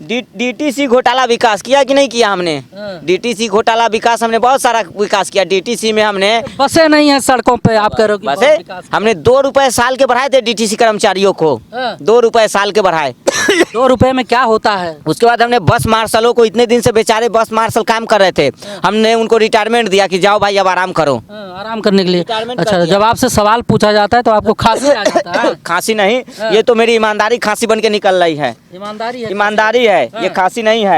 DTC घोटाला विकास किया कि नहीं किया हमने? डीटीसी घोटाला विकास हमने बहुत सारा विकास किया। डीटीसी में हमने बसें नहीं है सड़कों पे, आप कह रहे हो कि बहुत बसे विकास हमने 2 रुपए साल के बढ़ाए थे डीटीसी कर्मचारियों को। हाँ। 2 रुपए साल के बढ़ाए। 2 रुपए में क्या होता है? उसके बाद हमने बस मार्शलों को, इतने दिन से बेचारे बस मार्शल काम कर रहे थे, हमने उनको रिटायरमेंट दिया कि जाओ भाई अब आराम करो। आराम करने के लिए। रिटायरमेंट कर अच्छा, दिया। जब आपसे सवाल पूछा जाता है तो आपको खांसी आ जाता है? खांसी नहीं, ये तो मेरी ईमानदारी खांसी बन के निकल रही है। ईमानदारी है। ईमानदारी है, ये खांसी नहीं है।